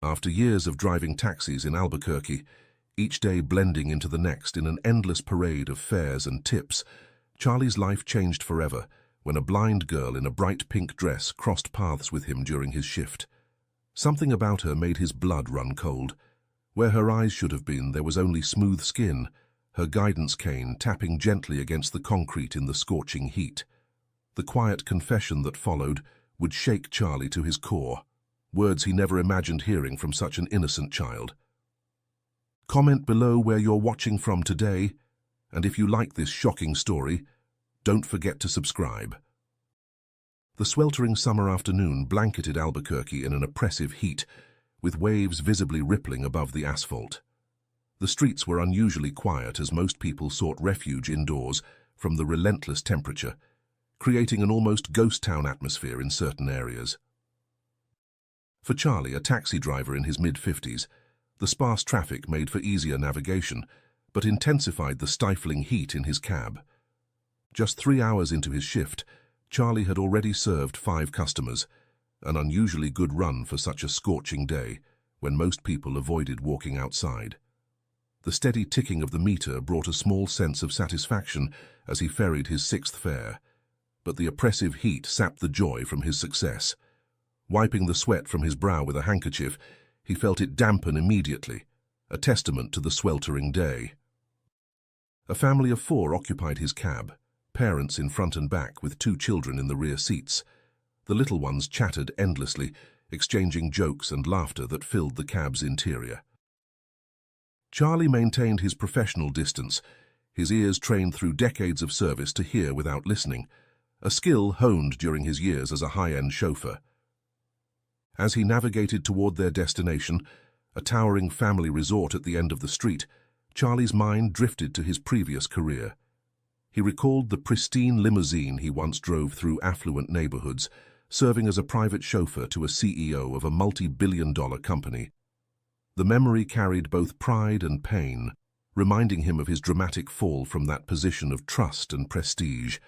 After years of driving taxis in Albuquerque, each day blending into the next in an endless parade of fares and tips, Charlie's life changed forever when a blind girl in a bright pink dress crossed paths with him during his shift. Something about her made his blood run cold. Where her eyes should have been, there was only smooth skin, her guidance cane tapping gently against the concrete in the scorching heat. The quiet confession that followed would shake Charlie to his core, words he never imagined hearing from such an innocent child. Comment below where you're watching from today, and if you like this shocking story, don't forget to subscribe. The sweltering summer afternoon blanketed Albuquerque in an oppressive heat, with waves visibly rippling above the asphalt. The streets were unusually quiet as most people sought refuge indoors from the relentless temperature, creating an almost ghost town atmosphere in certain areas. For Charlie, a taxi driver in his mid-50s, the sparse traffic made for easier navigation, but intensified the stifling heat in his cab. Just 3 hours into his shift, Charlie had already served 5 customers, an unusually good run for such a scorching day when most people avoided walking outside. The steady ticking of the meter brought a small sense of satisfaction as he ferried his 6th fare, but the oppressive heat sapped the joy from his success. Wiping the sweat from his brow with a handkerchief, he felt it dampen immediately, a testament to the sweltering day. A family of 4 occupied his cab, parents in front and back with 2 children in the rear seats. The little ones chattered endlessly, exchanging jokes and laughter that filled the cab's interior. Charlie maintained his professional distance, his ears trained through decades of service to hear without listening, a skill honed during his years as a high-end chauffeur. As he navigated toward their destination, a towering family resort at the end of the street, Charlie's mind drifted to his previous career. He recalled the pristine limousine he once drove through affluent neighborhoods, serving as a private chauffeur to a CEO of a multi-billion-dollar company. The memory carried both pride and pain, reminding him of his dramatic fall from that position of trust and prestige.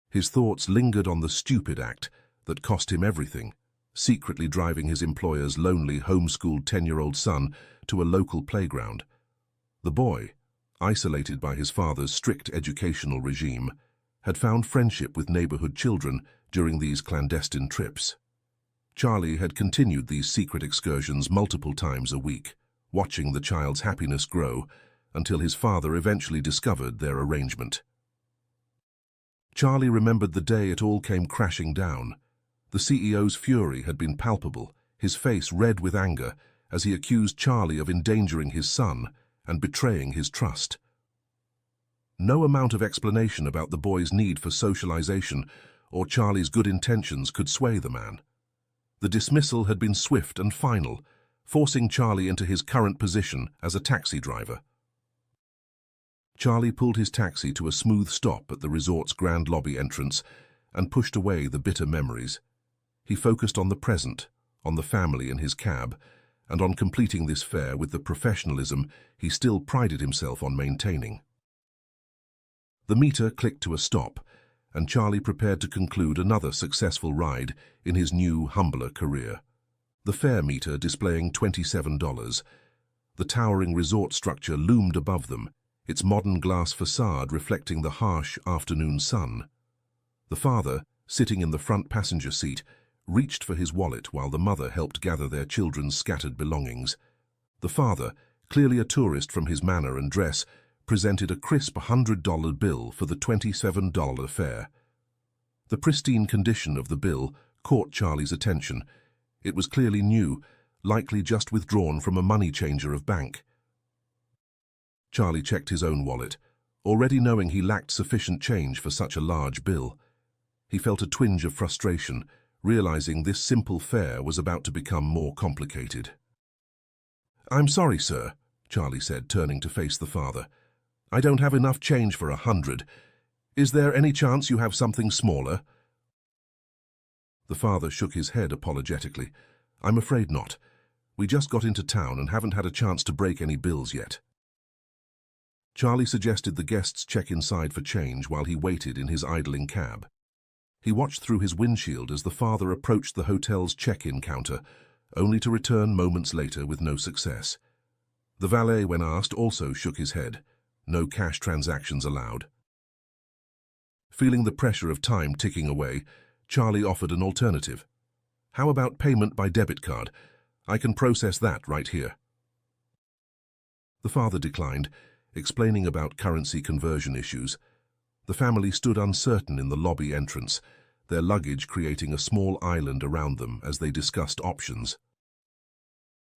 His thoughts lingered on the stupid act that cost him everything, secretly driving his employer's lonely, homeschooled 10-year-old son to a local playground. The boy, isolated by his father's strict educational regime, had found friendship with neighborhood children during these clandestine trips. Charlie had continued these secret excursions multiple times a week, watching the child's happiness grow until his father eventually discovered their arrangement. Charlie remembered the day it all came crashing down. The CEO's fury had been palpable, his face red with anger as he accused Charlie of endangering his son and betraying his trust. No amount of explanation about the boy's need for socialization or Charlie's good intentions could sway the man. The dismissal had been swift and final, forcing Charlie into his current position as a taxi driver. Charlie pulled his taxi to a smooth stop at the resort's grand lobby entrance and pushed away the bitter memories. He focused on the present, on the family in his cab, and on completing this fare with the professionalism he still prided himself on maintaining. The meter clicked to a stop, and Charlie prepared to conclude another successful ride in his new, humbler career. The fare meter displaying $27. The towering resort structure loomed above them, its modern glass facade reflecting the harsh afternoon sun. The father, sitting in the front passenger seat, reached for his wallet while the mother helped gather their children's scattered belongings. The father, clearly a tourist from his manner and dress, presented a crisp $100 bill for the $27 fare. The pristine condition of the bill caught Charlie's attention. It was clearly new, likely just withdrawn from a money changer of bank. Charlie checked his own wallet, already knowing he lacked sufficient change for such a large bill. He felt a twinge of frustration, realizing this simple fare was about to become more complicated. "I'm sorry, sir," Charlie said, turning to face the father. "I don't have enough change for $100. Is there any chance you have something smaller?" The father shook his head apologetically. "I'm afraid not. We just got into town and haven't had a chance to break any bills yet." Charlie suggested the guests check inside for change while he waited in his idling cab. He watched through his windshield as the father approached the hotel's check-in counter, only to return moments later with no success. The valet, when asked, also shook his head. No cash transactions allowed. Feeling the pressure of time ticking away, Charlie offered an alternative. "How about payment by debit card? I can process that right here." The father declined, explaining about currency conversion issues. The family stood uncertain in the lobby entrance, their luggage creating a small island around them as they discussed options.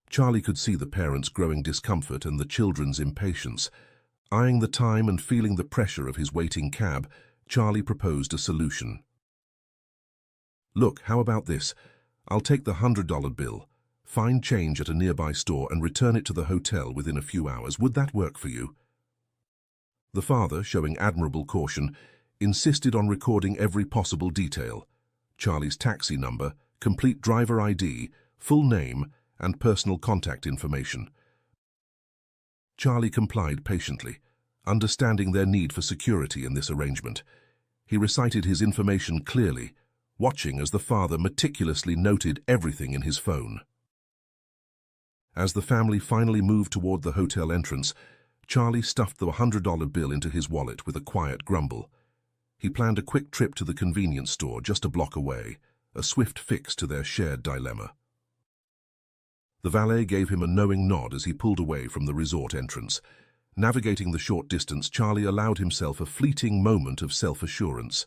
Charlie could see the parents' growing discomfort and the children's impatience. Eyeing the time and feeling the pressure of his waiting cab, Charlie proposed a solution. "Look, how about this? I'll take the $100 bill, find change at a nearby store and return it to the hotel within a few hours. Would that work for you?" The father, showing admirable caution, insisted on recording every possible detail: Charlie's taxi number, complete driver ID, full name, and personal contact information. Charlie complied patiently, understanding their need for security in this arrangement. He recited his information clearly, watching as the father meticulously noted everything in his phone. As the family finally moved toward the hotel entrance, Charlie stuffed the $100 bill into his wallet with a quiet grumble. He planned a quick trip to the convenience store just a block away, a swift fix to their shared dilemma. The valet gave him a knowing nod as he pulled away from the resort entrance. Navigating the short distance, Charlie allowed himself a fleeting moment of self-assurance.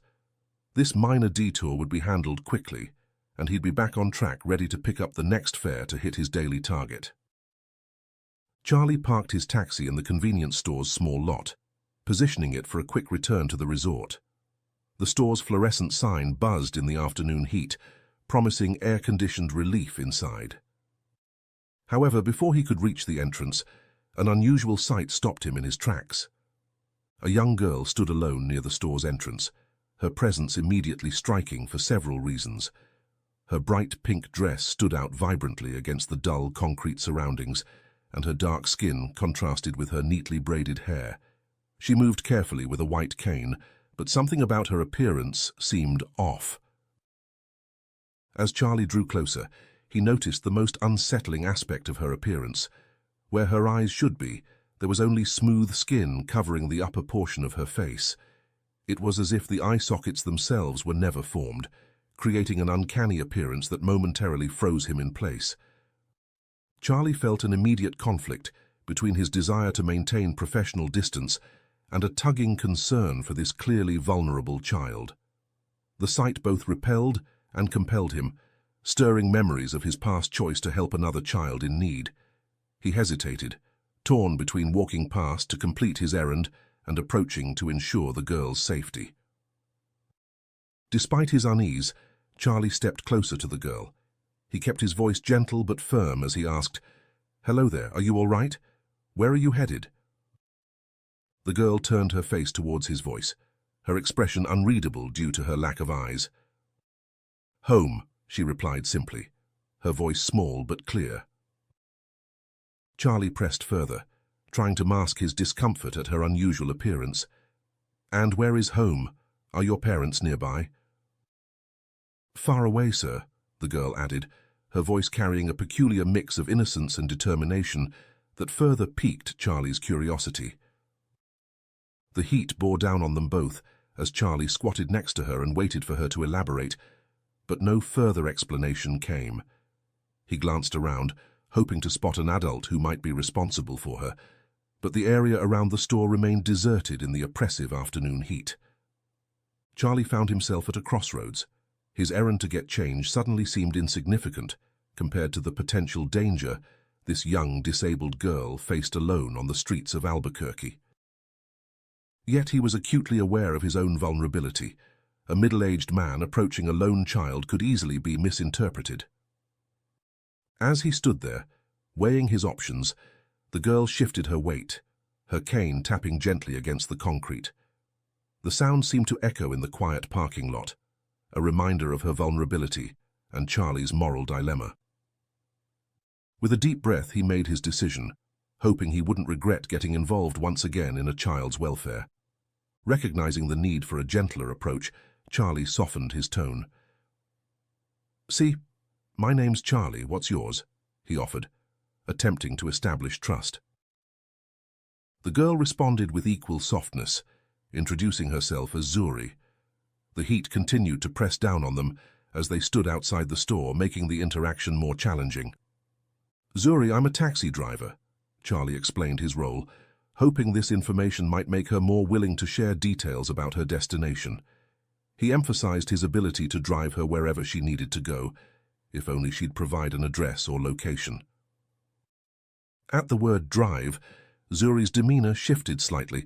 This minor detour would be handled quickly, and he'd be back on track ready to pick up the next fare to hit his daily target. Charlie parked his taxi in the convenience store's small lot, positioning it for a quick return to the resort. The store's fluorescent sign buzzed in the afternoon heat, promising air-conditioned relief inside. However, before he could reach the entrance, an unusual sight stopped him in his tracks. A young girl stood alone near the store's entrance, her presence immediately striking for several reasons. Her bright pink dress stood out vibrantly against the dull concrete surroundings, and her dark skin contrasted with her neatly braided hair. She moved carefully with a white cane, but something about her appearance seemed off. As Charlie drew closer, he noticed the most unsettling aspect of her appearance. Where her eyes should be, there was only smooth skin covering the upper portion of her face. It was as if the eye sockets themselves were never formed, creating an uncanny appearance that momentarily froze him in place. Charlie felt an immediate conflict between his desire to maintain professional distance and a tugging concern for this clearly vulnerable child. The sight both repelled and compelled him, stirring memories of his past choice to help another child in need. He hesitated, torn between walking past to complete his errand and approaching to ensure the girl's safety. Despite his unease, Charlie stepped closer to the girl. He kept his voice gentle but firm as he asked, "Hello there, are you all right? Where are you headed?" The girl turned her face towards his voice, her expression unreadable due to her lack of eyes. "Home," she replied simply, her voice small but clear. Charlie pressed further, trying to mask his discomfort at her unusual appearance. "And where is home? Are your parents nearby?" "Far away, sir," the girl added, her voice carrying a peculiar mix of innocence and determination that further piqued Charlie's curiosity. The heat bore down on them both as Charlie squatted next to her and waited for her to elaborate, but no further explanation came. He glanced around, hoping to spot an adult who might be responsible for her, but the area around the store remained deserted in the oppressive afternoon heat. Charlie found himself at a crossroads. His errand to get change suddenly seemed insignificant compared to the potential danger this young, disabled girl faced alone on the streets of Albuquerque. Yet he was acutely aware of his own vulnerability. A middle-aged man approaching a lone child could easily be misinterpreted. As he stood there, weighing his options, the girl shifted her weight, her cane tapping gently against the concrete. The sound seemed to echo in the quiet parking lot, a reminder of her vulnerability and Charlie's moral dilemma. With a deep breath, he made his decision, hoping he wouldn't regret getting involved once again in a child's welfare. Recognizing the need for a gentler approach, Charlie softened his tone. "See, "My name's Charlie, what's yours?" he offered, attempting to establish trust. The girl responded with equal softness, introducing herself as Zuri. The heat continued to press down on them as they stood outside the store, making the interaction more challenging. "Zuri, I'm a taxi driver," Charlie explained his role, hoping this information might make her more willing to share details about her destination. He emphasized his ability to drive her wherever she needed to go, if only she'd provide an address or location. At the word drive, Zuri's demeanor shifted slightly,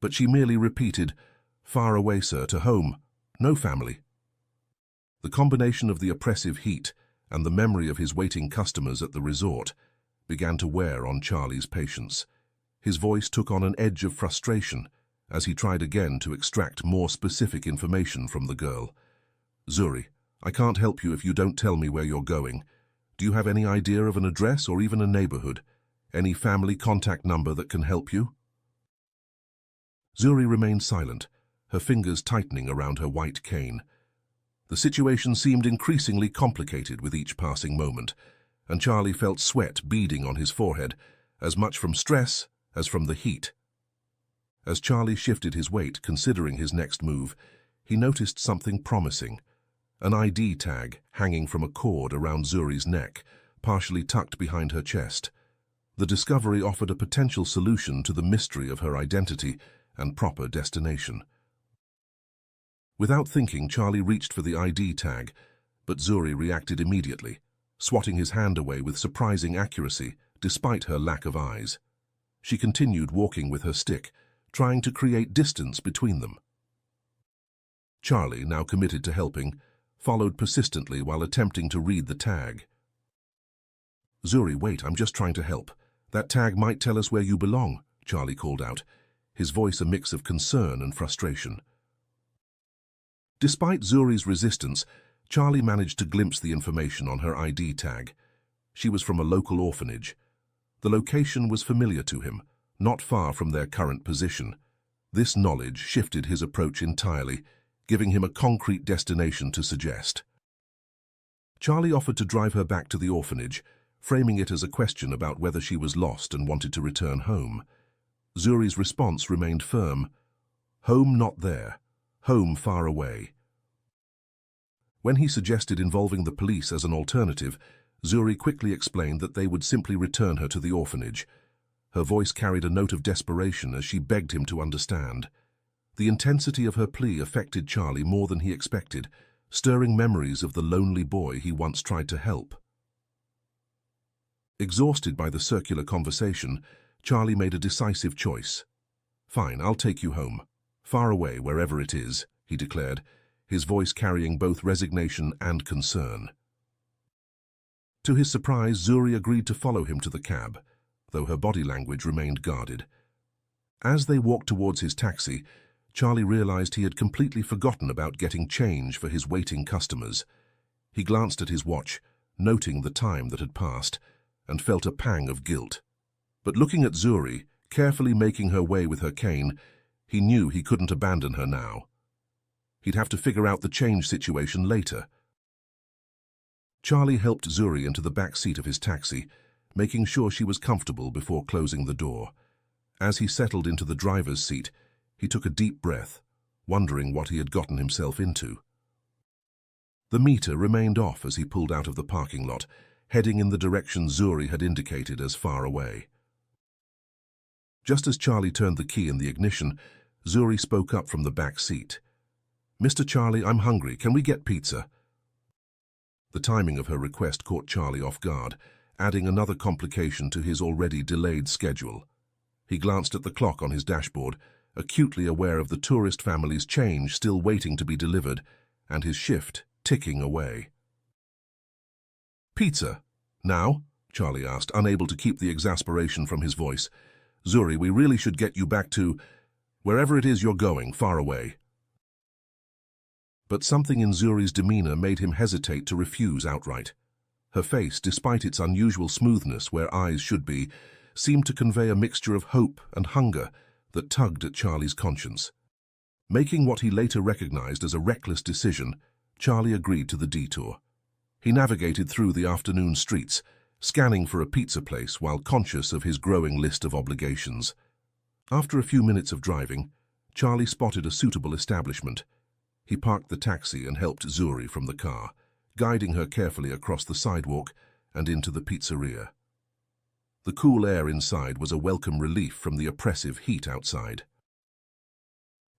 but she merely repeated, "Far away, sir, to home. No family." The combination of the oppressive heat and the memory of his waiting customers at the resort began to wear on Charlie's patience. His voice took on an edge of frustration as he tried again to extract more specific information from the girl. "Zuri, I can't help you if you don't tell me where you're going. Do you have any idea of an address or even a neighborhood? Any family contact number that can help you?" Zuri remained silent, her fingers tightening around her white cane. The situation seemed increasingly complicated with each passing moment, and Charlie felt sweat beading on his forehead, as much from stress as from the heat. As Charlie shifted his weight, considering his next move, he noticed something promising. An ID tag hanging from a cord around Zuri's neck, partially tucked behind her chest. The discovery offered a potential solution to the mystery of her identity and proper destination. Without thinking, Charlie reached for the ID tag, but Zuri reacted immediately, swatting his hand away with surprising accuracy, despite her lack of eyes. She continued walking with her stick, trying to create distance between them. Charlie, now committed to helping, followed persistently while attempting to read the tag. "Zuri, wait, I'm just trying to help. That tag might tell us where you belong," Charlie called out, his voice a mix of concern and frustration. Despite Zuri's resistance, Charlie managed to glimpse the information on her ID tag. She was from a local orphanage. The location was familiar to him, not far from their current position. This knowledge shifted his approach entirely, giving him a concrete destination to suggest. Charlie offered to drive her back to the orphanage, framing it as a question about whether she was lost and wanted to return home. Zuri's response remained firm. "Home not there. Home far away." When he suggested involving the police as an alternative, Zuri quickly explained that they would simply return her to the orphanage. Her voice carried a note of desperation as she begged him to understand. The intensity of her plea affected Charlie more than he expected, stirring memories of the lonely boy he once tried to help. Exhausted by the circular conversation, Charlie made a decisive choice. "Fine, I'll take you home. Far away, wherever it is," he declared, his voice carrying both resignation and concern. To his surprise, Zuri agreed to follow him to the cab, though her body language remained guarded. As they walked towards his taxi, Charlie realized he had completely forgotten about getting change for his waiting customers. He glanced at his watch, noting the time that had passed, and felt a pang of guilt. But looking at Zuri, carefully making her way with her cane, he knew he couldn't abandon her now. He'd have to figure out the change situation later. Charlie helped Zuri into the back seat of his taxi, making sure she was comfortable before closing the door. As he settled into the driver's seat, he took a deep breath, wondering what he had gotten himself into. The meter remained off as he pulled out of the parking lot, heading in the direction Zuri had indicated as far away. Just as Charlie turned the key in the ignition, Zuri spoke up from the back seat. "Mr. Charlie, I'm hungry. Can we get pizza?" The timing of her request caught Charlie off guard, adding another complication to his already delayed schedule. He glanced at the clock on his dashboard, acutely aware of the tourist family's change still waiting to be delivered, and his shift ticking away. "Pizza? Now?" Charlie asked, unable to keep the exasperation from his voice. "Zuri, we really should get you back to wherever it is you're going, far away." But something in Zuri's demeanor made him hesitate to refuse outright. Her face, despite its unusual smoothness where eyes should be, seemed to convey a mixture of hope and hunger that tugged at Charlie's conscience. Making what he later recognized as a reckless decision, Charlie agreed to the detour. He navigated through the afternoon streets, scanning for a pizza place while conscious of his growing list of obligations. After a few minutes of driving, Charlie spotted a suitable establishment. He parked the taxi and helped Zuri from the car, guiding her carefully across the sidewalk and into the pizzeria. The cool air inside was a welcome relief from the oppressive heat outside.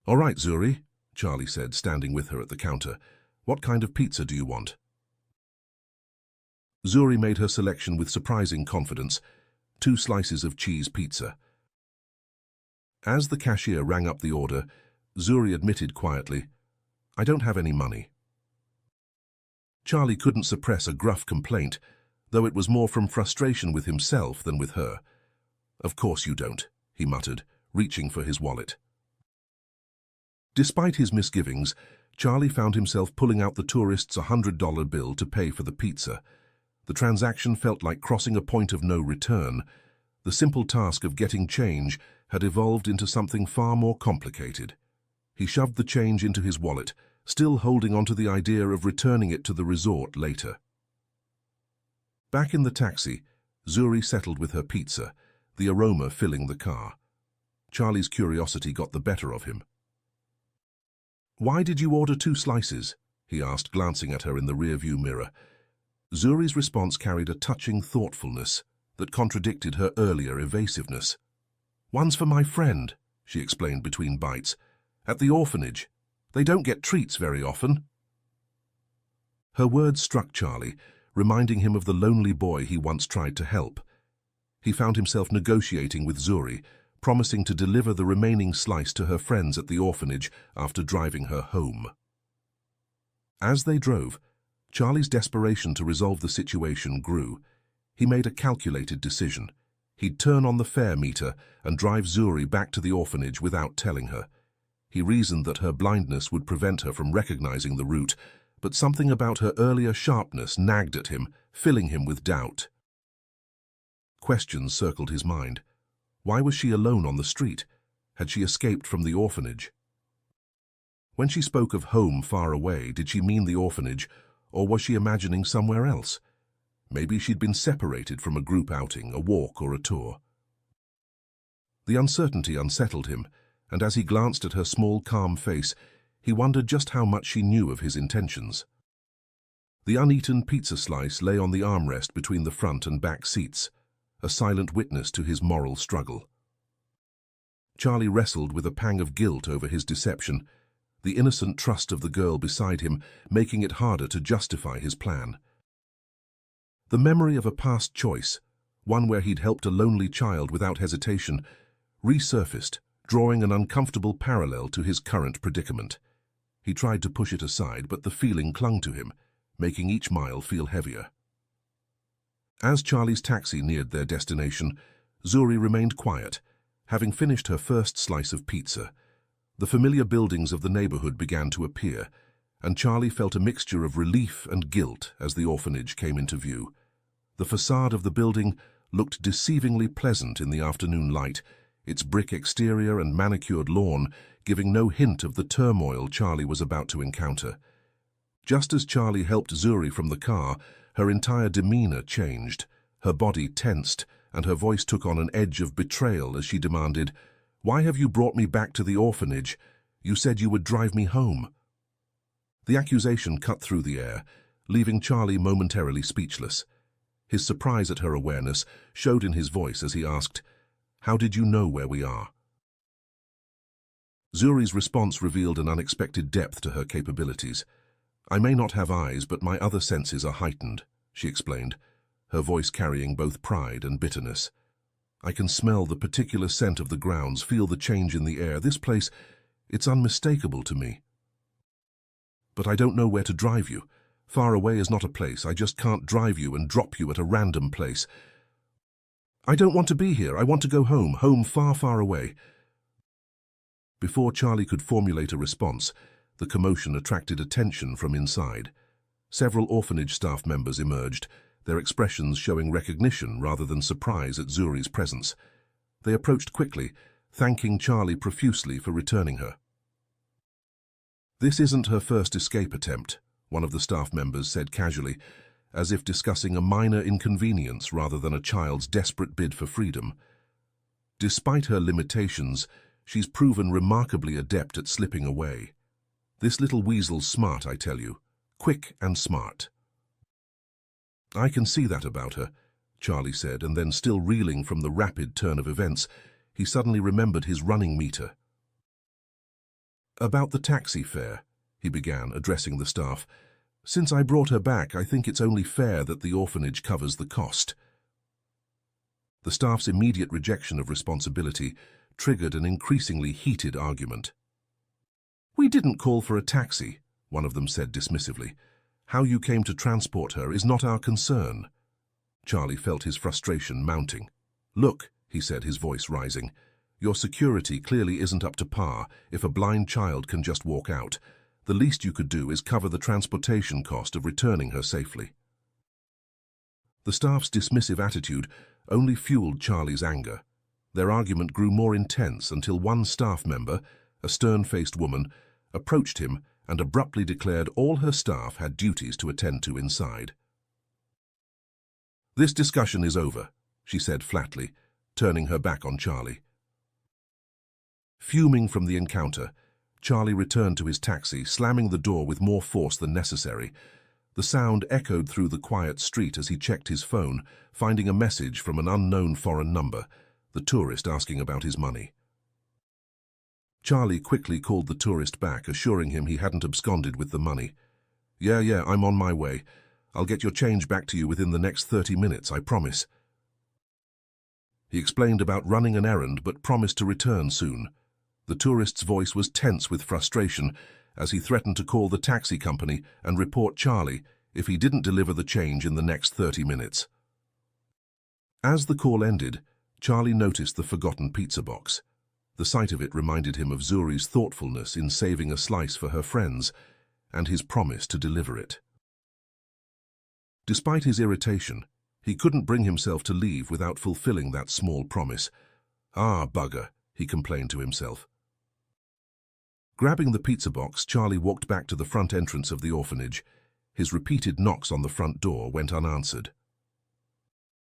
"All right, Zuri," Charlie said, standing with her at the counter. "What kind of pizza do you want?" Zuri made her selection with surprising confidence, 2 slices of cheese pizza. As the cashier rang up the order, Zuri admitted quietly, "I don't have any money." Charlie couldn't suppress a gruff complaint, though it was more from frustration with himself than with her. "Of course you don't," he muttered, reaching for his wallet. Despite his misgivings, Charlie found himself pulling out the tourist's $100 bill to pay for the pizza. The transaction felt like crossing a point of no return. The simple task of getting change had evolved into something far more complicated. He shoved the change into his wallet, still holding onto the idea of returning it to the resort later. Back in the taxi, Zuri settled with her pizza, the aroma filling the car. Charlie's curiosity got the better of him. "Why did you order 2 slices?" he asked, glancing at her in the rearview mirror. Zuri's response carried a touching thoughtfulness that contradicted her earlier evasiveness. "One's for my friend," she explained between bites. "At the orphanage. They don't get treats very often." Her words struck Charlie, reminding him of the lonely boy he once tried to help. He found himself negotiating with Zuri, promising to deliver the remaining slice to her friends at the orphanage after driving her home. As they drove, Charlie's desperation to resolve the situation grew. He made a calculated decision. He'd turn on the fare meter and drive Zuri back to the orphanage without telling her. He reasoned that her blindness would prevent her from recognizing the route, but something about her earlier sharpness nagged at him, filling him with doubt. Questions circled his mind. Why was she alone on the street? Had she escaped from the orphanage? When she spoke of home far away, did she mean the orphanage, or was she imagining somewhere else? Maybe she'd been separated from a group outing, a walk or a tour. The uncertainty unsettled him, and as he glanced at her small, calm face, he wondered just how much she knew of his intentions. The uneaten pizza slice lay on the armrest between the front and back seats, a silent witness to his moral struggle. Charlie wrestled with a pang of guilt over his deception, the innocent trust of the girl beside him making it harder to justify his plan. The memory of a past choice, one where he'd helped a lonely child without hesitation, resurfaced, drawing an uncomfortable parallel to his current predicament. He tried to push it aside, but the feeling clung to him, making each mile feel heavier. As Charlie's taxi neared their destination, Zuri remained quiet, having finished her first slice of pizza. The familiar buildings of the neighborhood began to appear, and Charlie felt a mixture of relief and guilt as the orphanage came into view. The facade of the building looked deceivingly pleasant in the afternoon light, its brick exterior and manicured lawn giving no hint of the turmoil Charlie was about to encounter. Just as Charlie helped Zuri from the car, her entire demeanor changed. Her body tensed, and her voice took on an edge of betrayal as she demanded, "Why have you brought me back to the orphanage? You said you would drive me home." The accusation cut through the air, leaving Charlie momentarily speechless. His surprise at her awareness showed in his voice as he asked, "How did you know where we are?" Zuri's response revealed an unexpected depth to her capabilities. "I may not have eyes, but my other senses are heightened," she explained, her voice carrying both pride and bitterness. "I can smell the particular scent of the grounds, feel the change in the air. This place, it's unmistakable to me. But I don't know where to drive you. Far away is not a place. I just can't drive you and drop you at a random place. I don't want to be here. I want to go home, home far, far away." Before Charlie could formulate a response, the commotion attracted attention from inside. Several orphanage staff members emerged, their expressions showing recognition rather than surprise at Zuri's presence. They approached quickly, thanking Charlie profusely for returning her. "This isn't her first escape attempt," one of the staff members said casually. as if discussing a minor inconvenience rather than a child's desperate bid for freedom. Despite her limitations, she's proven remarkably adept at slipping away. This little weasel's smart, I tell you. Quick and smart. I can see that about her, Charlie said, and then, still reeling from the rapid turn of events, he suddenly remembered his running meter. About the taxi fare, he began, addressing the staff. Since I brought her back, I think it's only fair that the orphanage covers the cost. The staff's immediate rejection of responsibility triggered an increasingly heated argument. We didn't call for a taxi, one of them said dismissively. How you came to transport her is not our concern. Charlie felt his frustration mounting. Look, he said, his voice rising, your security clearly isn't up to par if a blind child can just walk out. The least you could do is cover the transportation cost of returning her safely. The staff's dismissive attitude only fueled Charlie's anger. Their argument grew more intense until one staff member, a stern-faced woman, approached him and abruptly declared all her staff had duties to attend to inside. This discussion is over, she said flatly, turning her back on Charlie. Fuming from the encounter, Charlie returned to his taxi, slamming the door with more force than necessary. The sound echoed through the quiet street as he checked his phone, finding a message from an unknown foreign number, the tourist asking about his money. Charlie quickly called the tourist back, assuring him he hadn't absconded with the money. Yeah, I'm on my way. I'll get your change back to you within the next 30 minutes, I promise. He explained about running an errand but promised to return soon. The tourist's voice was tense with frustration as he threatened to call the taxi company and report Charlie if he didn't deliver the change in the next 30 minutes. As the call ended, Charlie noticed the forgotten pizza box. The sight of it reminded him of Zuri's thoughtfulness in saving a slice for her friends and his promise to deliver it. Despite his irritation, he couldn't bring himself to leave without fulfilling that small promise. Ah, bugger, he complained to himself. Grabbing the pizza box, Charlie walked back to the front entrance of the orphanage. His repeated knocks on the front door went unanswered.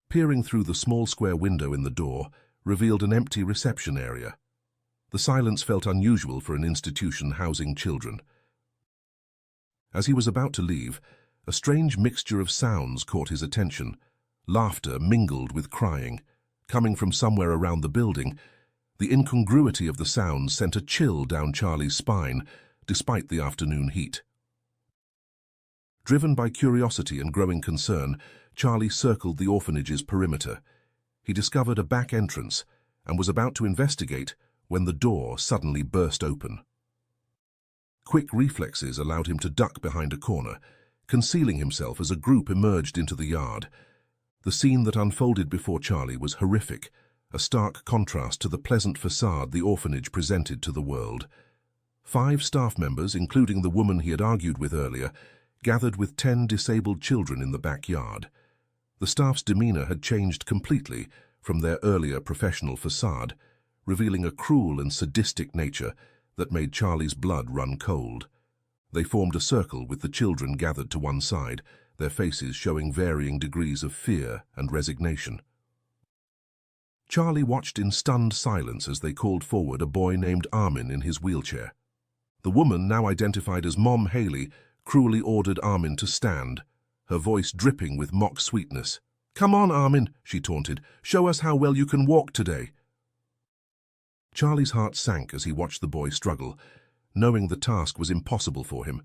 Peering through the small square window in the door revealed an empty reception area. The silence felt unusual for an institution housing children. As he was about to leave, a strange mixture of sounds caught his attention. Laughter mingled with crying, coming from somewhere around the building. The incongruity of the sounds sent a chill down Charlie's spine, despite the afternoon heat. Driven by curiosity and growing concern, Charlie circled the orphanage's perimeter. He discovered a back entrance and was about to investigate when the door suddenly burst open. Quick reflexes allowed him to duck behind a corner, concealing himself as a group emerged into the yard. The scene that unfolded before Charlie was horrific, a stark contrast to the pleasant facade the orphanage presented to the world. 5 staff members, including the woman he had argued with earlier, gathered with 10 disabled children in the backyard. The staff's demeanor had changed completely from their earlier professional facade, revealing a cruel and sadistic nature that made Charlie's blood run cold. They formed a circle with the children gathered to one side, their faces showing varying degrees of fear and resignation. Charlie watched in stunned silence as they called forward a boy named Armin in his wheelchair. The woman, now identified as Mom Haley, cruelly ordered Armin to stand, her voice dripping with mock sweetness. "Come on, Armin," she taunted. "Show us how well you can walk today." Charlie's heart sank as he watched the boy struggle, knowing the task was impossible for him.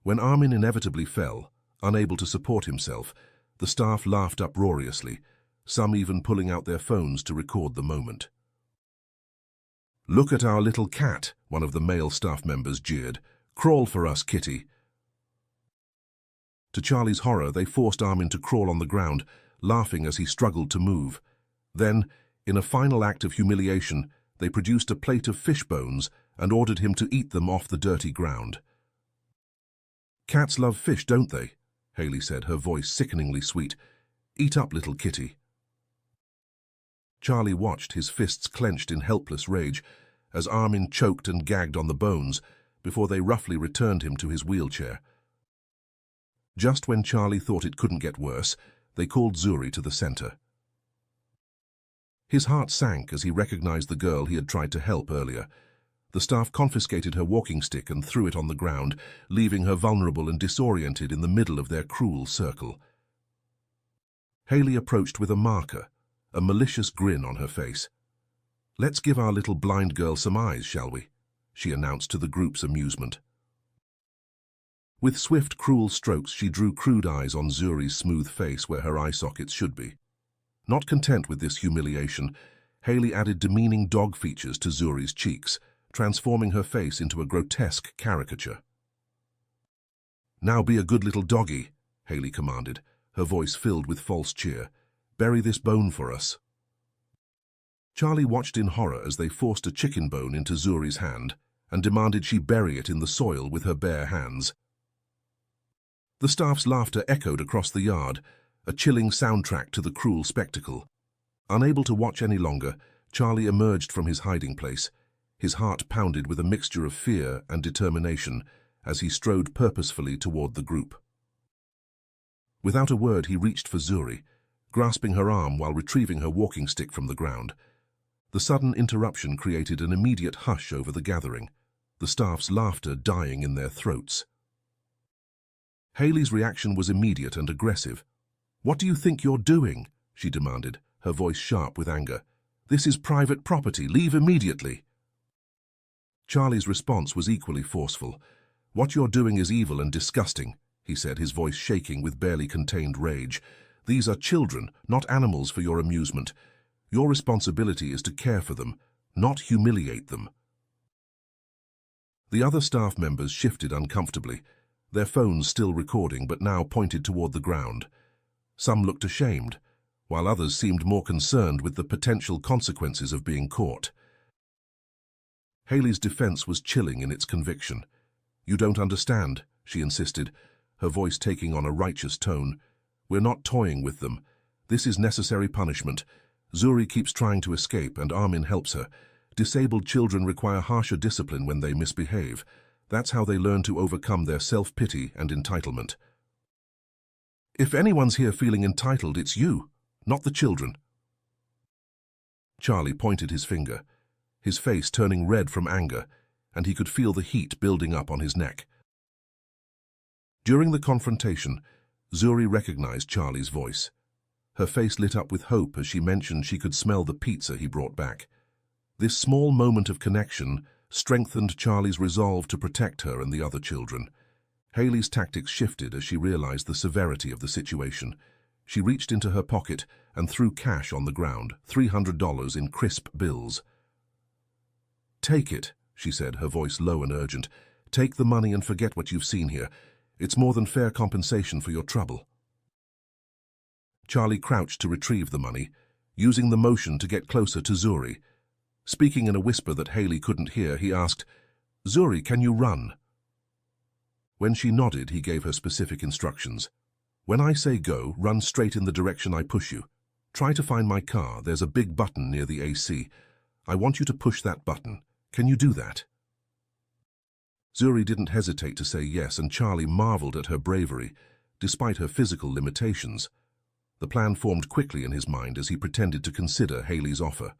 When Armin inevitably fell, unable to support himself, the staff laughed uproariously, some even pulling out their phones to record the moment. "Look at our little cat," one of the male staff members jeered. "Crawl for us, kitty." To Charlie's horror, they forced Armin to crawl on the ground, laughing as he struggled to move. Then, in a final act of humiliation, they produced a plate of fish bones and ordered him to eat them off the dirty ground. "Cats love fish, don't they?" Haley said, her voice sickeningly sweet. "Eat up, little kitty." Charlie watched, his fists clenched in helpless rage, as Armin choked and gagged on the bones before they roughly returned him to his wheelchair. Just when Charlie thought it couldn't get worse, they called Zuri to the center. His heart sank as he recognized the girl he had tried to help earlier. The staff confiscated her walking stick and threw it on the ground, leaving her vulnerable and disoriented in the middle of their cruel circle. Haley approached with a marker, a malicious grin on her face. "Let's give our little blind girl some eyes, shall we?" she announced to the group's amusement. With swift, cruel strokes, she drew crude eyes on Zuri's smooth face where her eye sockets should be. Not content with this humiliation, Haley added demeaning dog features to Zuri's cheeks, transforming her face into a grotesque caricature. "Now be a good little doggy," Haley commanded, her voice filled with false cheer. "Bury this bone for us." Charlie watched in horror as they forced a chicken bone into Zuri's hand and demanded she bury it in the soil with her bare hands. The staff's laughter echoed across the yard, a chilling soundtrack to the cruel spectacle. Unable to watch any longer, Charlie emerged from his hiding place. His heart pounded with a mixture of fear and determination as he strode purposefully toward the group. Without a word, he reached for Zuri, grasping her arm while retrieving her walking stick from the ground. The sudden interruption created an immediate hush over the gathering, the staff's laughter dying in their throats. Haley's reaction was immediate and aggressive. "What do you think you're doing?" she demanded, her voice sharp with anger. "This is private property. Leave immediately." Charlie's response was equally forceful. "What you're doing is evil and disgusting," he said, his voice shaking with barely contained rage. "These are children, not animals for your amusement. Your responsibility is to care for them, not humiliate them." The other staff members shifted uncomfortably, their phones still recording but now pointed toward the ground. Some looked ashamed, while others seemed more concerned with the potential consequences of being caught. Haley's defense was chilling in its conviction. "You don't understand," she insisted, her voice taking on a righteous tone. "We're not toying with them. This is necessary punishment. Zuri keeps trying to escape and Armin helps her. Disabled children require harsher discipline when they misbehave. That's how they learn to overcome their self-pity and entitlement." "If anyone's here feeling entitled, it's you, not the children." Charlie pointed his finger, his face turning red from anger, and he could feel the heat building up on his neck. During the confrontation, Zuri recognized Charlie's voice. Her face lit up with hope as she mentioned she could smell the pizza he brought back. This small moment of connection strengthened Charlie's resolve to protect her and the other children. Haley's tactics shifted as she realized the severity of the situation. She reached into her pocket and threw cash on the ground, $300 in crisp bills. "Take it," she said, her voice low and urgent. "Take the money and forget what you've seen here. It's more than fair compensation for your trouble." Charlie crouched to retrieve the money, using the motion to get closer to Zuri. Speaking in a whisper that Haley couldn't hear, he asked, "Zuri, can you run?" When she nodded, he gave her specific instructions. "When I say go, run straight in the direction I push you. Try to find my car. There's a big button near the AC. I want you to push that button. Can you do that?" Zuri didn't hesitate to say yes, and Charlie marveled at her bravery, despite her physical limitations. The plan formed quickly in his mind as he pretended to consider Haley's offer.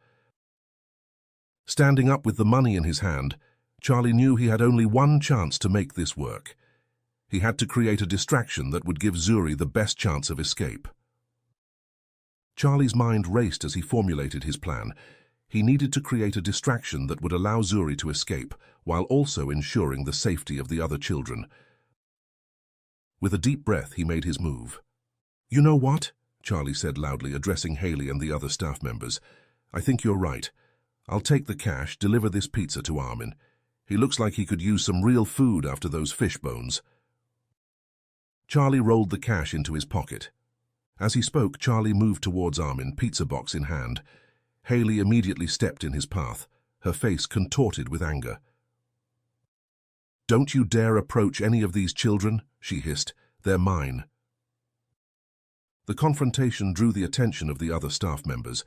Standing up with the money in his hand, Charlie knew he had only one chance to make this work. He had to create a distraction that would give Zuri the best chance of escape. Charlie's mind raced as he formulated his plan. He needed to create a distraction that would allow Zuri to escape, while also ensuring the safety of the other children. With a deep breath, he made his move. "You know what?" Charlie said loudly, addressing Haley and the other staff members. "I think you're right. I'll take the cash, deliver this pizza to Armin. He looks like he could use some real food after those fish bones." Charlie rolled the cash into his pocket. As he spoke, Charlie moved towards Armin, pizza box in hand. Haley immediately stepped in his path, her face contorted with anger. "Don't you dare approach any of these children," she hissed. "They're mine." The confrontation drew the attention of the other staff members,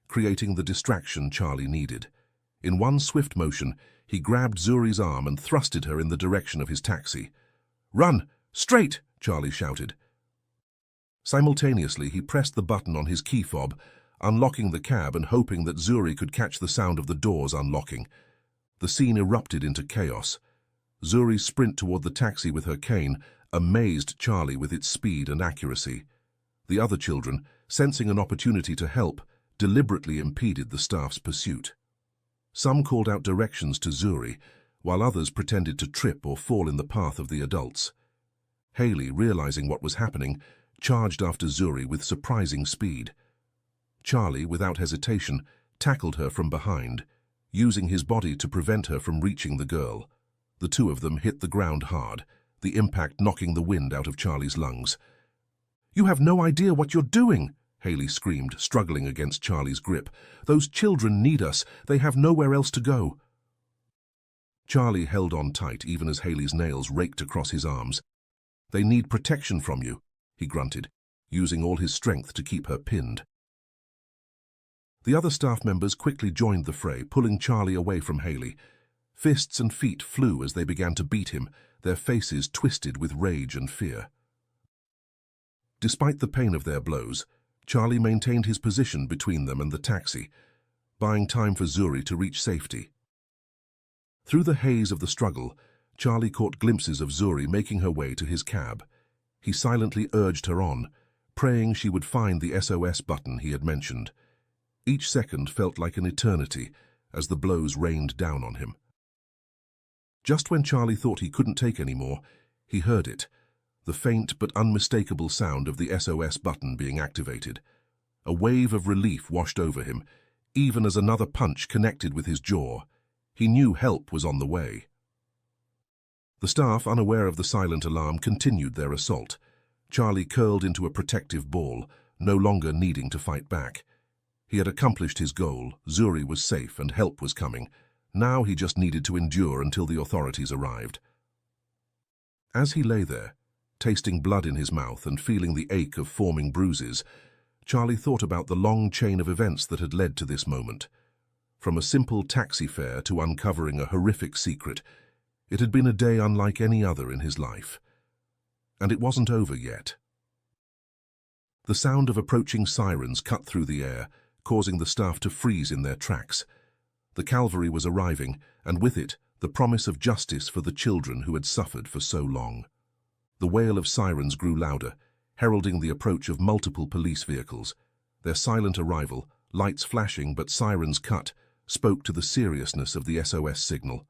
creating the distraction Charlie needed. In one swift motion, he grabbed Zuri's arm and thrusted her in the direction of his taxi. "Run! Straight!" Charlie shouted. Simultaneously, he pressed the button on his key fob, unlocking the cab and hoping that Zuri could catch the sound of the doors unlocking. The scene erupted into chaos. Zuri's sprint toward the taxi with her cane amazed Charlie with its speed and accuracy. The other children, sensing an opportunity to help, deliberately impeded the staff's pursuit. Some called out directions to Zuri, while others pretended to trip or fall in the path of the adults. Haley, realizing what was happening, charged after Zuri with surprising speed. Charlie, without hesitation, tackled her from behind, using his body to prevent her from reaching the girl. The two of them hit the ground hard, the impact knocking the wind out of Charlie's lungs. "You have no idea what you're doing," Haley screamed, struggling against Charlie's grip. "Those children need us. They have nowhere else to go." Charlie held on tight even as Haley's nails raked across his arms. "They need protection from you," he grunted, using all his strength to keep her pinned. The other staff members quickly joined the fray, pulling Charlie away from Haley. Fists and feet flew as they began to beat him, their faces twisted with rage and fear. Despite the pain of their blows, Charlie maintained his position between them and the taxi, buying time for Zuri to reach safety. Through the haze of the struggle, Charlie caught glimpses of Zuri making her way to his cab. He silently urged her on, praying she would find the SOS button he had mentioned. Each second felt like an eternity as the blows rained down on him. Just when Charlie thought he couldn't take any more, he heard it, the faint but unmistakable sound of the SOS button being activated. A wave of relief washed over him, even as another punch connected with his jaw. He knew help was on the way. The staff, unaware of the silent alarm, continued their assault. Charlie curled into a protective ball, no longer needing to fight back. He had accomplished his goal. Zuri was safe and help was coming. Now he just needed to endure until the authorities arrived. As he lay there, tasting blood in his mouth and feeling the ache of forming bruises, Charlie thought about the long chain of events that had led to this moment. From a simple taxi fare to uncovering a horrific secret, it had been a day unlike any other in his life. And it wasn't over yet. The sound of approaching sirens cut through the air, causing the staff to freeze in their tracks. The cavalry was arriving, and with it, the promise of justice for the children who had suffered for so long. The wail of sirens grew louder, heralding the approach of multiple police vehicles. Their silent arrival, lights flashing but sirens cut, spoke to the seriousness of the SOS signal.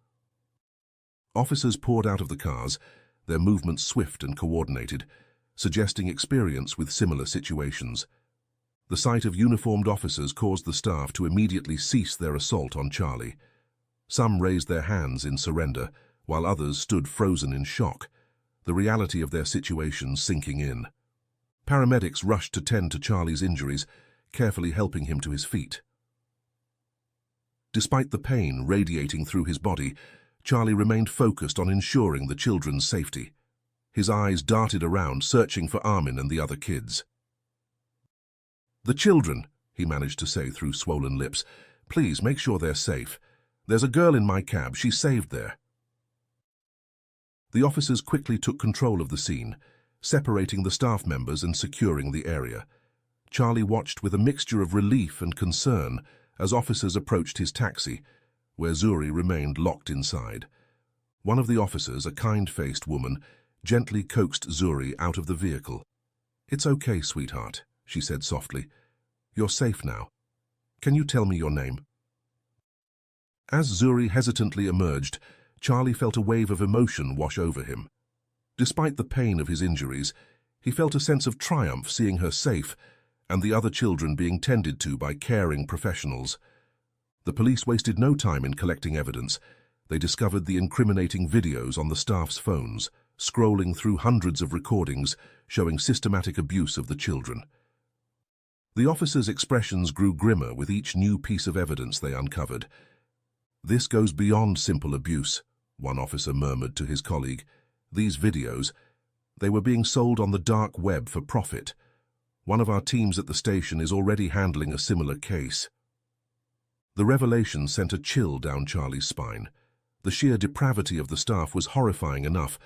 Officers poured out of the cars, their movements swift and coordinated, suggesting experience with similar situations. The sight of uniformed officers caused the staff to immediately cease their assault on Charlie. Some raised their hands in surrender, while others stood frozen in shock, the reality of their situation sinking in. Paramedics rushed to tend to Charlie's injuries, carefully helping him to his feet. Despite the pain radiating through his body, Charlie remained focused on ensuring the children's safety. His eyes darted around, searching for Armin and the other kids. "The children," he managed to say through swollen lips. "Please make sure they're safe. There's a girl in my cab. She's saved there." The officers quickly took control of the scene, separating the staff members and securing the area. Charlie watched with a mixture of relief and concern as officers approached his taxi, where Zuri remained locked inside. One of the officers, a kind-faced woman, gently coaxed Zuri out of the vehicle. "It's okay, sweetheart," she said softly. "You're safe now. Can you tell me your name?" As Zuri hesitantly emerged, Charlie felt a wave of emotion wash over him. Despite the pain of his injuries, he felt a sense of triumph seeing her safe and the other children being tended to by caring professionals. The police wasted no time in collecting evidence. They discovered the incriminating videos on the staff's phones, scrolling through hundreds of recordings showing systematic abuse of the children. The officers' expressions grew grimmer with each new piece of evidence they uncovered. "This goes beyond simple abuse," one officer murmured to his colleague. "These videos, they were being sold on the dark web for profit. One of our teams at the station is already handling a similar case." The revelation sent a chill down Charlie's spine. The sheer depravity of the staff was horrifying enough,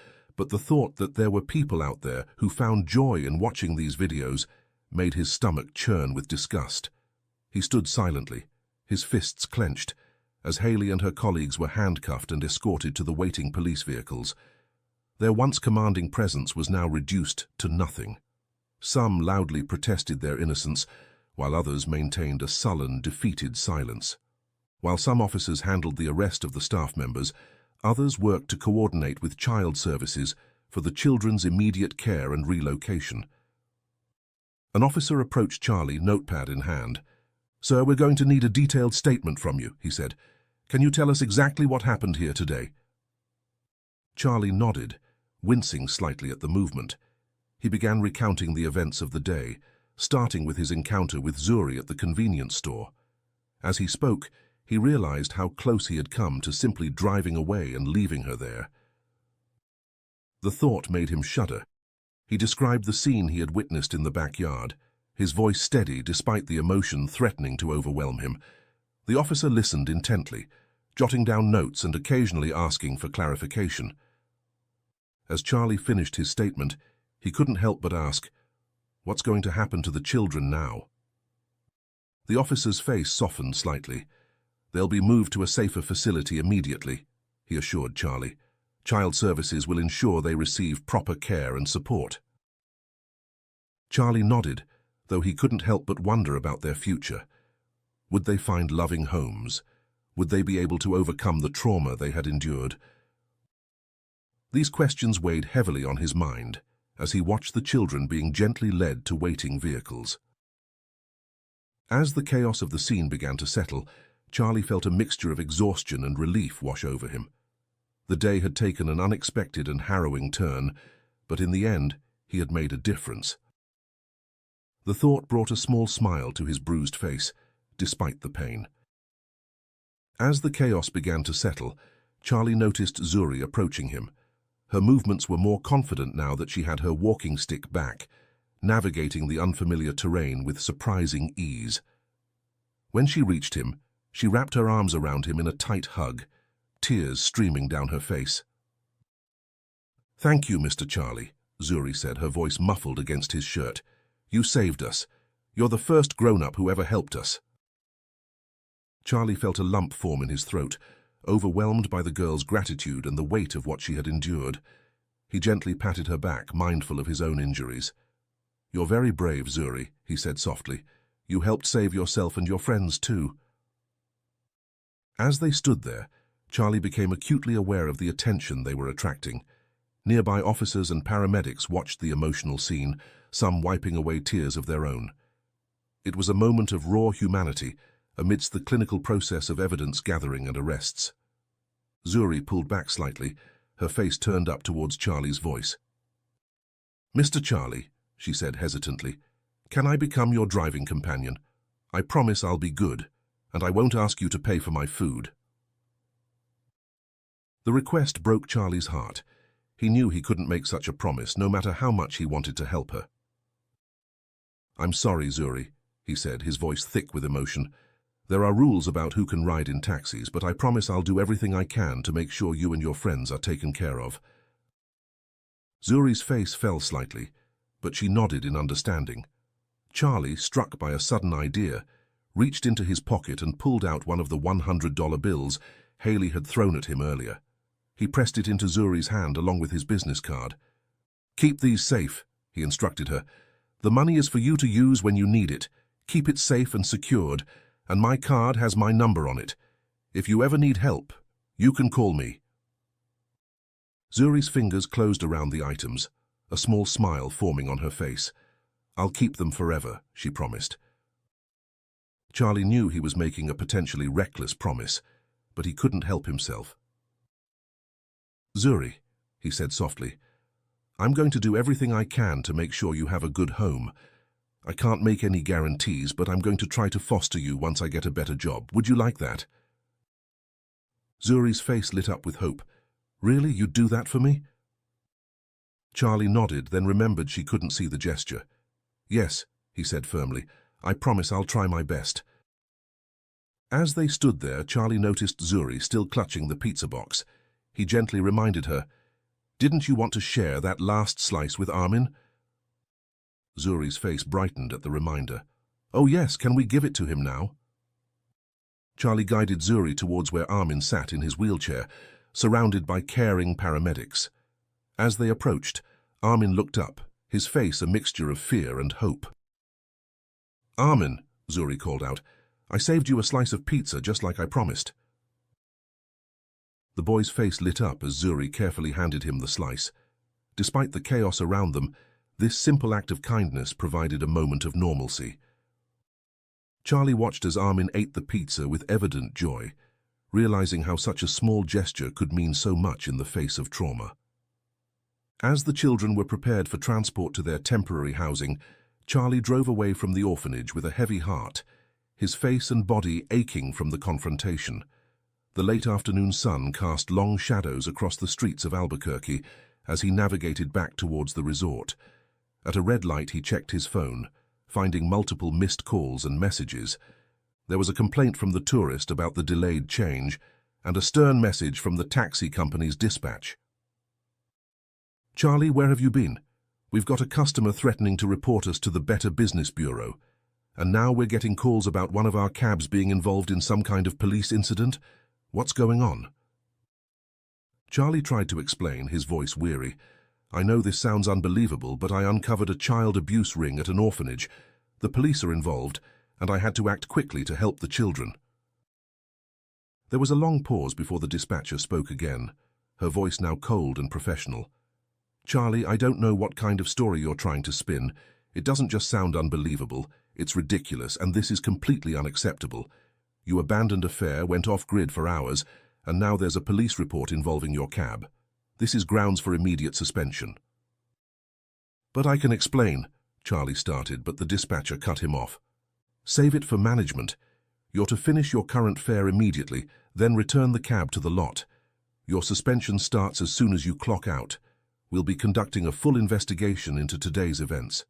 but the thought that there were people out there who found joy in watching these videos made his stomach churn with disgust. He stood silently, his fists clenched, as Haley and her colleagues were handcuffed and escorted to the waiting police vehicles. Their once commanding presence was now reduced to nothing. Some loudly protested their innocence, while others maintained a sullen, defeated silence. While some officers handled the arrest of the staff members, others worked to coordinate with child services for the children's immediate care and relocation. An officer approached Charlie, notepad in hand. "Sir, we're going to need a detailed statement from you," he said. "Can you tell us exactly what happened here today?" Charlie nodded, wincing slightly at the movement. He began recounting the events of the day, starting with his encounter with Zuri at the convenience store. As he spoke, he realized how close he had come to simply driving away and leaving her there. The thought made him shudder. He described the scene he had witnessed in the backyard, his voice steady despite the emotion threatening to overwhelm him. The officer listened intently, jotting down notes and occasionally asking for clarification. As Charlie finished his statement, he couldn't help but ask, "What's going to happen to the children now?" The officer's face softened slightly. "They'll be moved to a safer facility immediately," he assured Charlie. "Child services will ensure they receive proper care and support." Charlie nodded, though he couldn't help but wonder about their future. Would they find loving homes? Would they be able to overcome the trauma they had endured? These questions weighed heavily on his mind as he watched the children being gently led to waiting vehicles. As the chaos of the scene began to settle, Charlie felt a mixture of exhaustion and relief wash over him. The day had taken an unexpected and harrowing turn, but in the end, he had made a difference. The thought brought a small smile to his bruised face, despite the pain. As the chaos began to settle, Charlie noticed Zuri approaching him. Her movements were more confident now that she had her walking stick back, navigating the unfamiliar terrain with surprising ease. When she reached him, she wrapped her arms around him in a tight hug, tears streaming down her face. "Thank you, Mr. Charlie," Zuri said, her voice muffled against his shirt. "You saved us. You're the first grown-up who ever helped us." Charlie felt a lump form in his throat, overwhelmed by the girl's gratitude and the weight of what she had endured. He gently patted her back, mindful of his own injuries. "You're very brave, Zuri," he said softly. "You helped save yourself and your friends too." As they stood there, Charlie became acutely aware of the attention they were attracting. Nearby officers and paramedics watched the emotional scene, some wiping away tears of their own. It was a moment of raw humanity amidst the clinical process of evidence gathering and arrests. Zuri pulled back slightly, her face turned up towards Charlie's voice. "Mr. Charlie," she said hesitantly, "can I become your driving companion? I promise I'll be good, and I won't ask you to pay for my food." The request broke Charlie's heart. He knew he couldn't make such a promise, no matter how much he wanted to help her. "I'm sorry, Zuri," he said, his voice thick with emotion. "There are rules about who can ride in taxis, but I promise I'll do everything I can to make sure you and your friends are taken care of." Zuri's face fell slightly, but she nodded in understanding. Charlie, struck by a sudden idea, reached into his pocket and pulled out one of the $100 bills Haley had thrown at him earlier. He pressed it into Zuri's hand along with his business card. "Keep these safe," he instructed her. "The money is for you to use when you need it. Keep it safe and secured, and my card has my number on it. If you ever need help, you can call me." Zuri's fingers closed around the items, a small smile forming on her face. "I'll keep them forever," she promised. Charlie knew he was making a potentially reckless promise, but he couldn't help himself. "Zuri," he said softly, "I'm going to do everything I can to make sure you have a good home. I can't make any guarantees, but I'm going to try to foster you once I get a better job. Would you like that?" Zuri's face lit up with hope. "Really? You'd do that for me?" Charlie nodded, then remembered she couldn't see the gesture. "Yes," he said firmly. "I promise I'll try my best." As they stood there, Charlie noticed Zuri still clutching the pizza box. He gently reminded her, Didn't you want to share that last slice with Armin? Zuri's face brightened at the reminder. Oh yes, can we give it to him now? Charlie guided Zuri towards where Armin sat in his wheelchair, surrounded by caring paramedics. As they approached, Armin looked up, his face a mixture of fear and hope. Armin, Zuri called out, I saved you a slice of pizza just like I promised. The boy's face lit up as Zuri carefully handed him the slice. Despite the chaos around them, this simple act of kindness provided a moment of normalcy. Charlie watched as Armin ate the pizza with evident joy, realizing how such a small gesture could mean so much in the face of trauma. As the children were prepared for transport to their temporary housing, Charlie drove away from the orphanage with a heavy heart, his face and body aching from the confrontation. The late afternoon sun cast long shadows across the streets of Albuquerque as he navigated back towards the resort. At a red light, he checked his phone, finding multiple missed calls and messages. There was a complaint from the tourist about the delayed change and a stern message from the taxi company's dispatch. Charlie, where have you been? We've got a customer threatening to report us to the Better Business Bureau. And now we're getting calls about one of our cabs being involved in some kind of police incident. What's going on? Charlie tried to explain, his voice weary. I know this sounds unbelievable, but I uncovered a child abuse ring at an orphanage. The police are involved, and I had to act quickly to help the children. There was a long pause before the dispatcher spoke again, her voice now cold and professional. Charlie, I don't know what kind of story you're trying to spin. It doesn't just sound unbelievable, it's ridiculous, and this is completely unacceptable. You abandoned a fare, went off-grid for hours, and now there's a police report involving your cab. This is grounds for immediate suspension. But I can explain, Charlie started, but the dispatcher cut him off. Save it for management. You're to finish your current fare immediately, then return the cab to the lot. Your suspension starts as soon as you clock out. We'll be conducting a full investigation into today's events.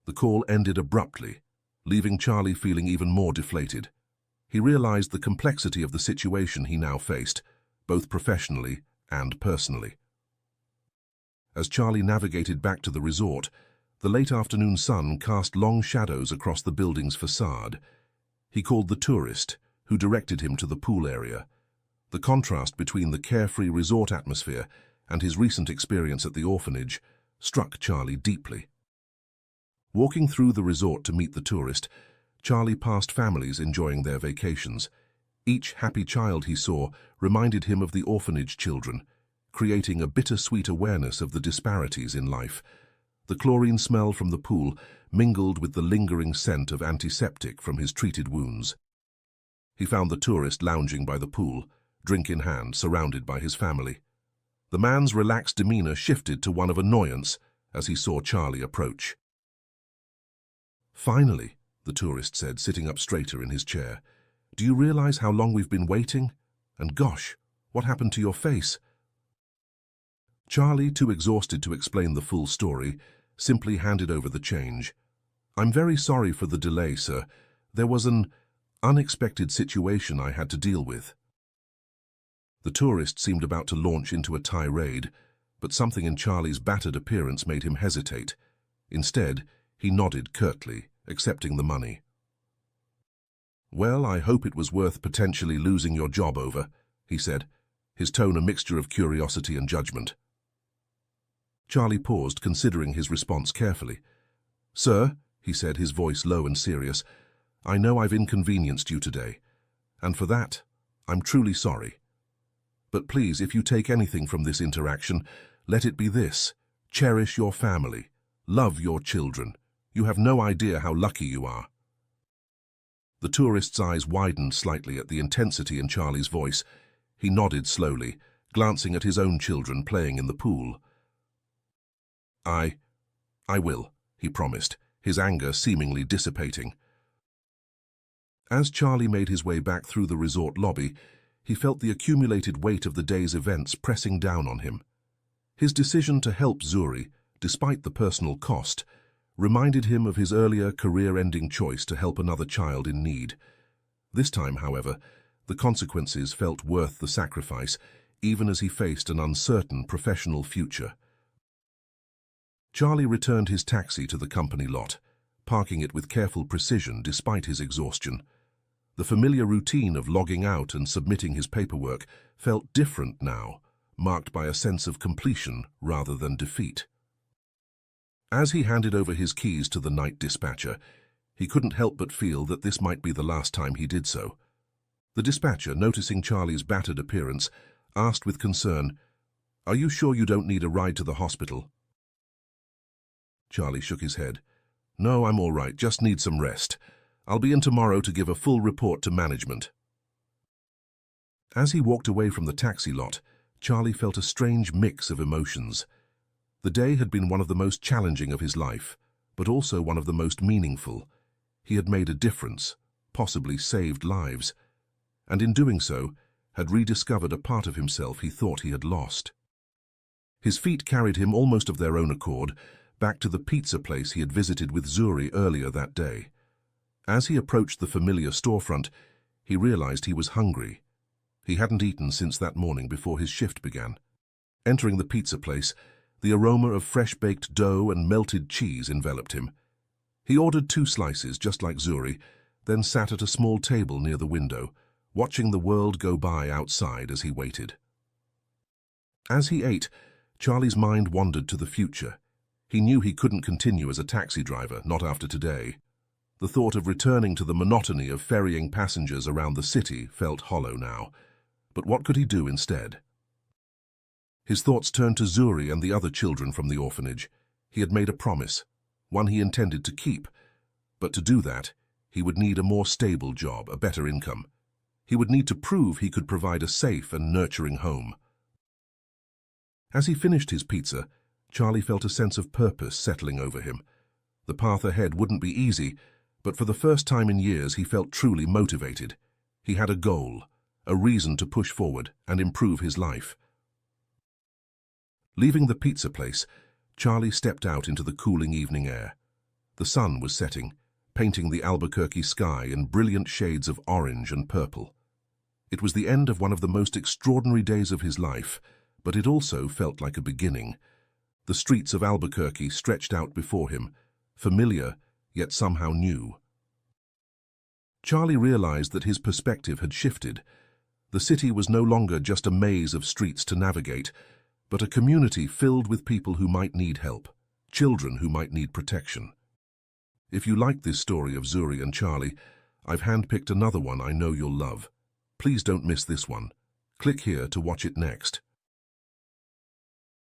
The call ended abruptly, leaving Charlie feeling even more deflated. He realized the complexity of the situation he now faced, both professionally and personally. As Charlie navigated back to the resort, the late afternoon sun cast long shadows across the building's facade. He called the tourist, who directed him to the pool area. The contrast between the carefree resort atmosphere and his recent experience at the orphanage struck Charlie deeply. Walking through the resort to meet the tourist, Charlie passed families enjoying their vacations. Each happy child he saw reminded him of the orphanage children, creating a bittersweet awareness of the disparities in life. The chlorine smell from the pool mingled with the lingering scent of antiseptic from his treated wounds. He found the tourist lounging by the pool, drink in hand, surrounded by his family. The man's relaxed demeanor shifted to one of annoyance as he saw Charlie approach. Finally, the tourist said, sitting up straighter in his chair. Do you realize how long we've been waiting? And gosh, what happened to your face? Charlie, too exhausted to explain the full story, simply handed over the change. I'm very sorry for the delay, sir. There was an unexpected situation I had to deal with. The tourist seemed about to launch into a tirade, but something in Charlie's battered appearance made him hesitate. Instead, he nodded curtly, accepting the money. Well, I hope it was worth potentially losing your job over, he said, his tone a mixture of curiosity and judgment. Charlie paused, considering his response carefully. Sir, he said, his voice low and serious, I know I've inconvenienced you today, and for that, I'm truly sorry. But please, if you take anything from this interaction, let it be this. Cherish your family. Love your children. You have no idea how lucky you are. The tourist's eyes widened slightly at the intensity in Charlie's voice. He nodded slowly, glancing at his own children playing in the pool. I will, he promised, his anger seemingly dissipating. As Charlie made his way back through the resort lobby, he felt the accumulated weight of the day's events pressing down on him. His decision to help Zuri, despite the personal cost, reminded him of his earlier career-ending choice to help another child in need. This time, however, the consequences felt worth the sacrifice, even as he faced an uncertain professional future. Charlie returned his taxi to the company lot, parking it with careful precision despite his exhaustion. The familiar routine of logging out and submitting his paperwork felt different now, marked by a sense of completion rather than defeat. As he handed over his keys to the night dispatcher, he couldn't help but feel that this might be the last time he did so. The dispatcher, noticing Charlie's battered appearance, asked with concern, "Are you sure you don't need a ride to the hospital?" Charlie shook his head. "No, I'm all right, just need some rest. I'll be in tomorrow to give a full report to management." As he walked away from the taxi lot, Charlie felt a strange mix of emotions. The day had been one of the most challenging of his life, but also one of the most meaningful. He had made a difference, possibly saved lives, and in doing so, had rediscovered a part of himself he thought he had lost. His feet carried him almost of their own accord back to the pizza place he had visited with Zuri earlier that day. As he approached the familiar storefront, he realized he was hungry. He hadn't eaten since that morning before his shift began. Entering the pizza place, the aroma of fresh-baked dough and melted cheese enveloped him. He ordered 2 slices, just like Zuri, then sat at a small table near the window, watching the world go by outside as he waited. As he ate, Charlie's mind wandered to the future. He knew he couldn't continue as a taxi driver, not after today. The thought of returning to the monotony of ferrying passengers around the city felt hollow now. But what could he do instead? His thoughts turned to Zuri and the other children from the orphanage. He had made a promise, one he intended to keep. But to do that, he would need a more stable job, a better income. He would need to prove he could provide a safe and nurturing home. As he finished his pizza, Charlie felt a sense of purpose settling over him. The path ahead wouldn't be easy, but for the first time in years he felt truly motivated. He had a goal, a reason to push forward and improve his life. Leaving the pizza place, Charlie stepped out into the cooling evening air. The sun was setting, painting the Albuquerque sky in brilliant shades of orange and purple. It was the end of one of the most extraordinary days of his life, but it also felt like a beginning. The streets of Albuquerque stretched out before him, familiar, yet somehow new. Charlie realized that his perspective had shifted. The city was no longer just a maze of streets to navigate, but a community filled with people who might need help, children who might need protection. If you like this story of Zuri and Charlie, I've handpicked another one I know you'll love. Please don't miss this one. Click here to watch it next.